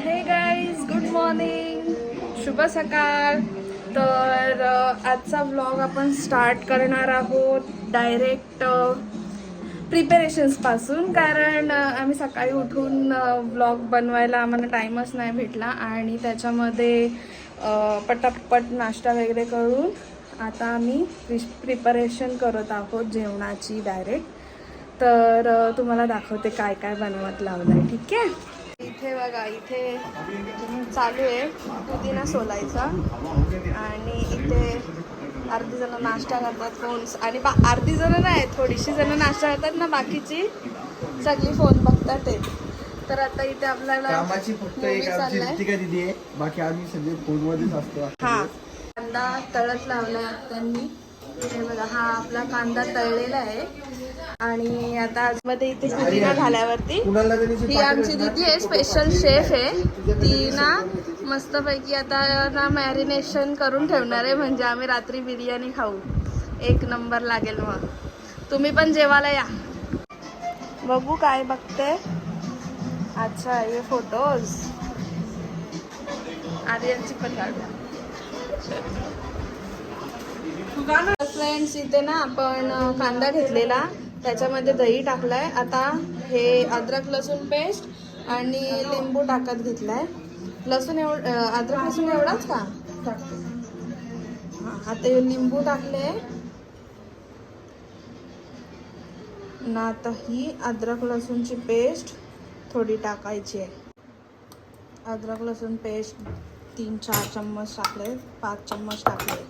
हे guys, good morning, शुभ सकाळ. तर आजचा व्लॉग आपण स्टार्ट करणार आहोत डायरेक्ट प्रिपरेशन्सपासून. कारण आम्ही सकाळी उठून व्लॉग बनवायला आम्हाला टाईमच नाही भेटला आणि त्याच्यामध्ये पटापट नाश्ता वगैरे करून आता आम्ही प्रिपरेशन करत आहोत जेवणाची डायरेक्ट. तर तुम्हाला दाखवते काय काय बनवत लावलं आहे. ठीक आहे. इथे बघा, इथे चालू आहे पुदिना सोलायचा आणि इथे अर्धी जण नाश्ता करतात फोन आणि अर्धी जण नाही, थोडीशी जण नाश्ता करतात ना, बाकीची सगळी फोन बघतात ते. तर आता इथे आपल्याला कामाची फक्त एक आमची दिदी आहे, बाकी आम्ही सगळे फोनमध्येच असतो. हा, कांदा तळत लावला त्यांनी. हे बघा, हा आपला कांदा तळलेला आहे आणि आता आजमध्ये इथे पुदिना घाल्यावरती ही आमची दीदी आहे, स्पेशल शेफ आहे ती ना. मस्तपैकी आता ना मॅरिनेशन करून ठेवणार आहे, म्हणजे आम्ही रात्री बिर्याणी खाऊ. एक नंबर लागेल. मग तुम्ही पण जेवायला या. बघू काय बघते. अच्छा, हे फोटोज आर्यनची पण काढू. फ्रेंड्स, इथे ना आपण कांदा घेतलेला, त्याच्यामध्ये दही टाकलाय. आता हे अद्रक लसूण पेस्ट आणि लिंबू टाकत घेतलाय. लसूण अद्रक लसूण एवढाच का? आता हे लिंबू टाकले ना. आता ही अद्रक लसूणची पेस्ट थोडी टाकायची आहे. अद्रक लसूण पेस्ट 3-4 चम्मच टाकले, 5 चम्मच टाकले.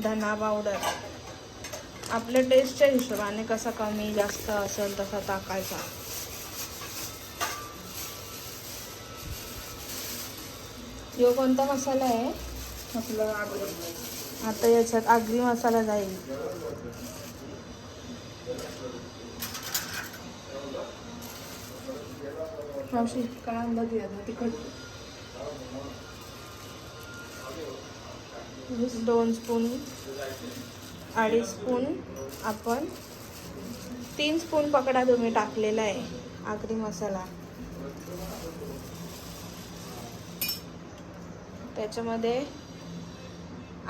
धना पावडर आपल्या टेस्टच्या हिशोबाने, कसा कमी जास्त असेल तसा टाकायचा. यो कोणता मसाला आहे आपला? आता याच्यात आगरी मसाला जाईल. मावशी काय अंदाज येतो तिखट? 2 स्पून, 2.5 स्पून, आपण 3 स्पून पकडा तुम्ही टाकलेला आहे आगरी मसाला. त्याच्यामध्ये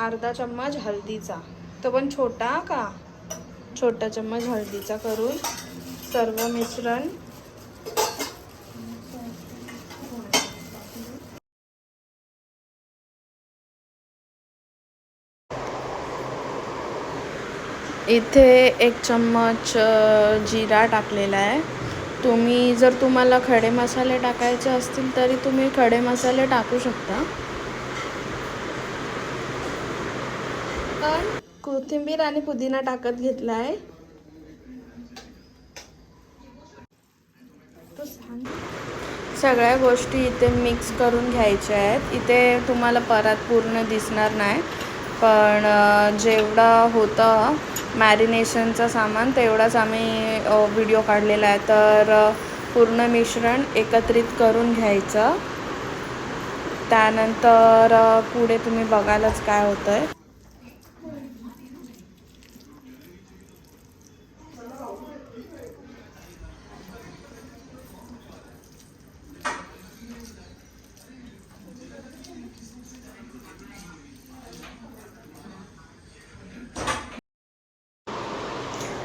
अर्धा चम्मच हळदीचा, तो पण छोटा का, छोटा चम्मच हळदीचा करून सर्व मिश्रण इथे 1 चम्मच जिरा टाकलेला आहे. तुम्हाला खडे मसाले टाकायचे असतील तरी तुम्ही खडे मसाले टाकू शकता. पण कोथिंबीर आणि पुदिना टाकत घेतला आहे. सगळ्या गोष्टी इथे मिक्स करून घ्यायच्या आहेत. इथे तुम्हाला परत पूर्ण दिसणार नाही, पण जेवढं होतं मॅरिनेशनचं सामान तेवढाच आम्ही व्हिडिओ काढलेला आहे. तर पूर्ण मिश्रण एकत्रित करून घ्यायचं. त्यानंतर पुढे तुम्ही बघायलाच काय होतं आहे.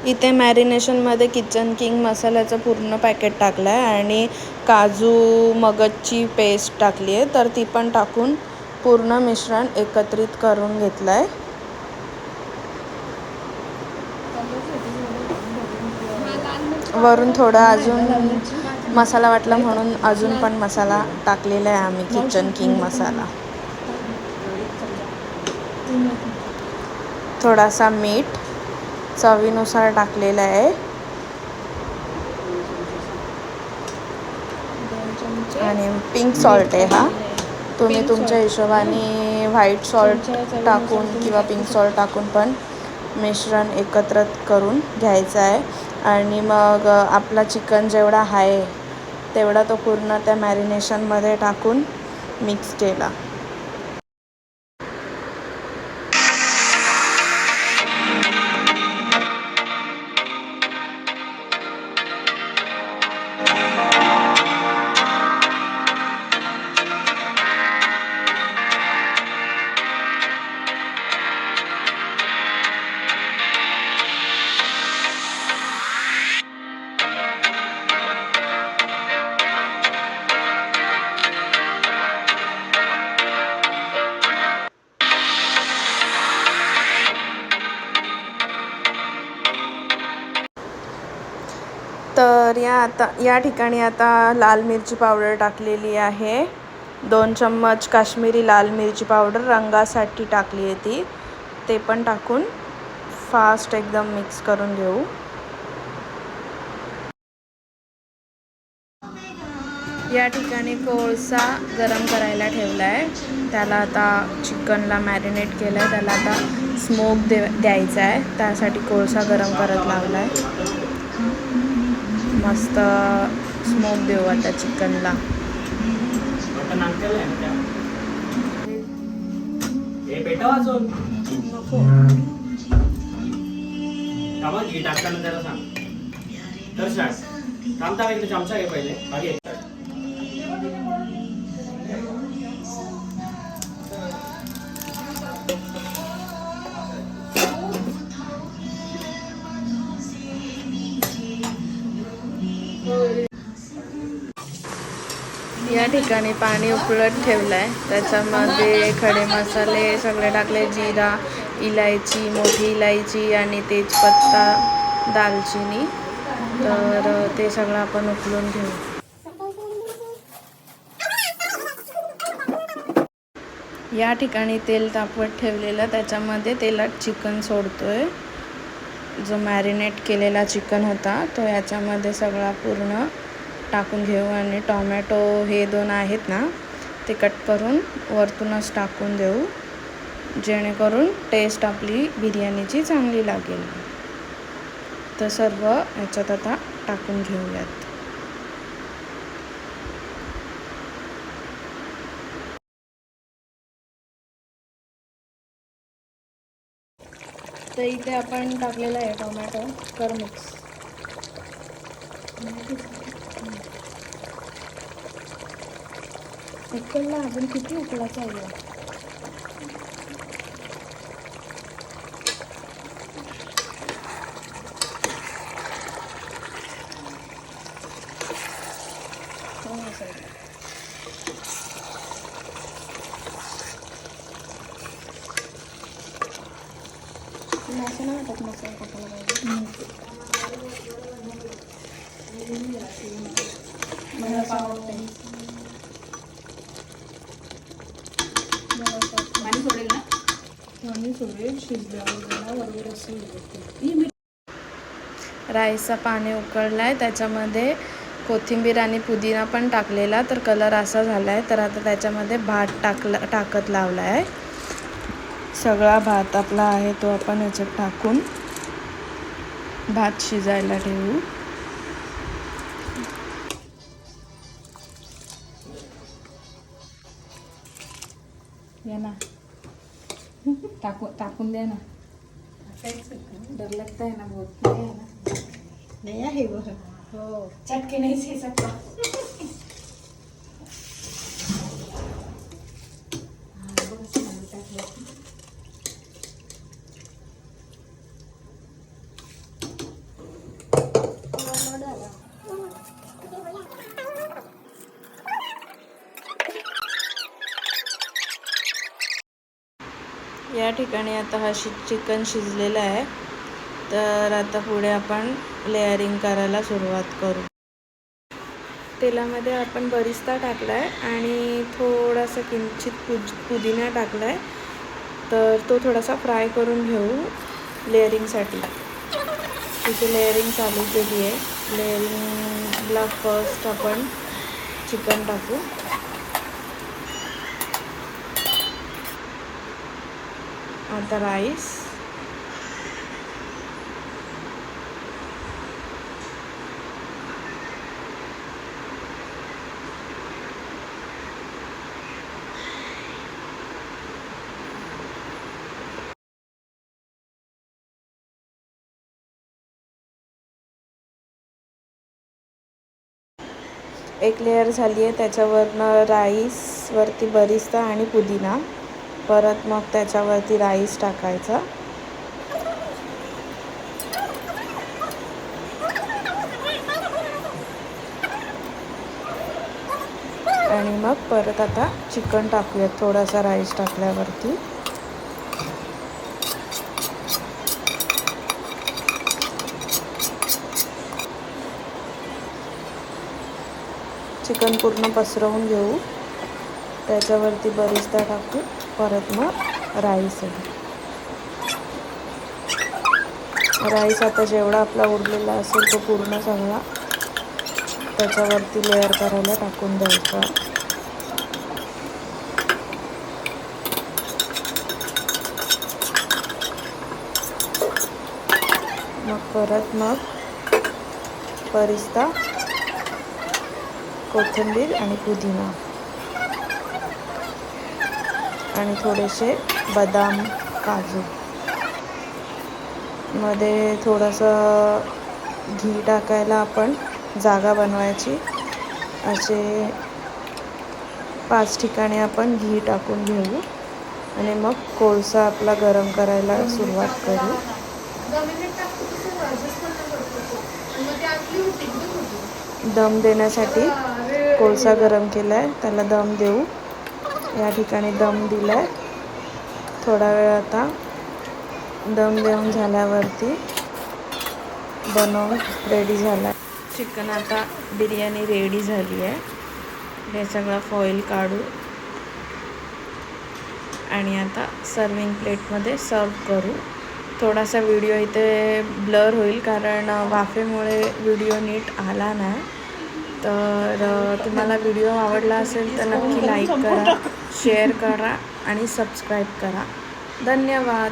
इथे मॅरिनेशनमध्ये किचन किंग मसाल्याचं पूर्ण पॅकेट टाकलं आहे आणि काजू मगजची पेस्ट टाकली आहे. तर ती पण टाकून पूर्ण मिश्रण एकत्रित करून घेतलं आहे. वरून थोडं अजून मसाला वाटला म्हणून अजून पण मसाला टाकलेला आहे आम्ही, किचन किंग मसाला. थोडासा मीठ चवीनुसार टाकलेला आहे आणि पिंक सॉल्ट आहे हा. तुम्ही तुमच्या हिशोबाने व्हाईट सॉल्ट टाकून किंवा पिंक सॉल्ट टाकून पण मिश्रण एकत्र करून घ्यायचं आहे. आणि मग आपला चिकन जेवढा आहे तेवढा तो पूर्ण त्या मॅरिनेशनमध्ये टाकून मिक्स केला. तर या ठिकाणी आता लाल मिरची पावडर टाकलेली आहे. 2 चम्मच काश्मीरी लाल मिरची पावडर रंगासाठी टाकली आहे ती. ते पण टाकून फास्ट एकदम मिक्स करून घेऊ. या ठिकाणी कोळसा गरम करायला ठेवला आहे. त्याला आता चिकनला मॅरिनेट केलं आहे. त्याला आता स्मोक द्यायचा आहे. त्यासाठी कोळसा गरम करत लावला आहे. मस्त स्मोक देऊ आता चिकनला. चमचा घे पहिले. या ठिकाणी पाणी उकळत ठेवलं आहे. त्याच्यामध्ये खडे मसाले सगळे टाकले. जिरा, इलायची, मोठी इलायची आणि तेजपत्ता, दालचिनी. तर ते सगळं आपण उकळून घेऊ. या ठिकाणी तेल तापवत ठेवलेलं, त्याच्यामध्ये तेलात चिकन सोडतोय. जो मॅरिनेट केलेला चिकन होता तो याच्यामध्ये सगळा पूर्ण टाकून घेऊ. आणि टोमॅटो हे 2 आहेत ना, ते कट करून वरतूनच टाकून देऊ, जेणेकरून टेस्ट आपली बिर्याणीची चांगली लागेल. तर सर्व याच्यात आता टाकून घेऊयात. तर इथे आपण टाकलेला आहे टोमॅटो. कर मिक्स. उकळला अजून किती उकळायचा आहे. असं नाही वाटत मसाला टाकायला पाहिजे. मला आवडते. पाणी सोडेल ना? पाणी सोडेल. शिजल्यावर बरोबर असं. राईसचा पाणी उकळला आहे. त्याच्यामध्ये कोथिंबीर आणि पुदिना पण टाकलेला. तर कलर असा झाला आहे. तर आता त्याच्यामध्ये भात टाकत लावला आहे. सगळा भात आपला आहे तो आपण याच्यात टाकून भात शिजायला ठेवू. या ना, टाकून द्या ना. डर लगता है ना बहुत. नाही आहे वो. हो, चटके नहीं से सकता. या ठिकाणी आता हा चिकन शिजलेला आहे. तर आता पुढे आपण लेअरिंग करायला सुरुवात करू. तेलामध्ये आपण बरिस्ता टाकला आहे आणि थोडासा किंचित पुदिना टाकला आहे. तर तो थोडासा फ्राय करून घेऊ लेअरिंगसाठी. तिथे लेअरिंग चालू केली आहे. लेअरिंगला फर्स्ट आपण चिकन टाकू. आता राईस. एक लेअर झाली आहे. त्याच्यावरनं राईसवरती बरिस्ता आणि पुदिना. परत मग त्याच्यावरती राईस टाकायचा. आणि मग परत आता चिकन टाकूयात थोडासा राईस टाकल्यावरती. चिकन पूर्ण पसरवून घेऊ. त्याच्यावरती बरिस्ता टाकू. परत मग राईस आहे. राईस आता जेवढा आपला उरलेला असेल तो पूर्ण सगळा त्याच्यावरती लेअर करायला टाकून द्यायचा. परत मग बरिस्ता, कोथिंबीर आणि पुदिना आणि थोडेसे बदाम, काजू. मध्ये थोडंसं घी टाकायला आपण जागा बनवायची. असे 5 ठिकाणी आपण घी टाकून घेऊ आणि मग कोळसा आपला गरम करायला सुरुवात करू. दम देण्यासाठी कोळसा गरम केला आहे, त्याला दम देऊ. या ठिकाणी दम दिला आहे. थोडा वेळ आता दम देऊन झाल्यावरती बनवून रेडी झाला आहे. चिकन आता बिर्याणी रेडी झाली आहे. हे सगळं फॉईल काढू आणि आता सर्विंग प्लेटमध्ये सर्व करू. थोडासा व्हिडिओ इथे ब्लर होईल कारण वाफेमुळे व्हिडिओ नीट आला नाही. तर तुम्हाला व्हिडिओ आवडला असेल तर नक्की लाईक करा, शेअर करा आणि सबस्क्राईब करा. धन्यवाद.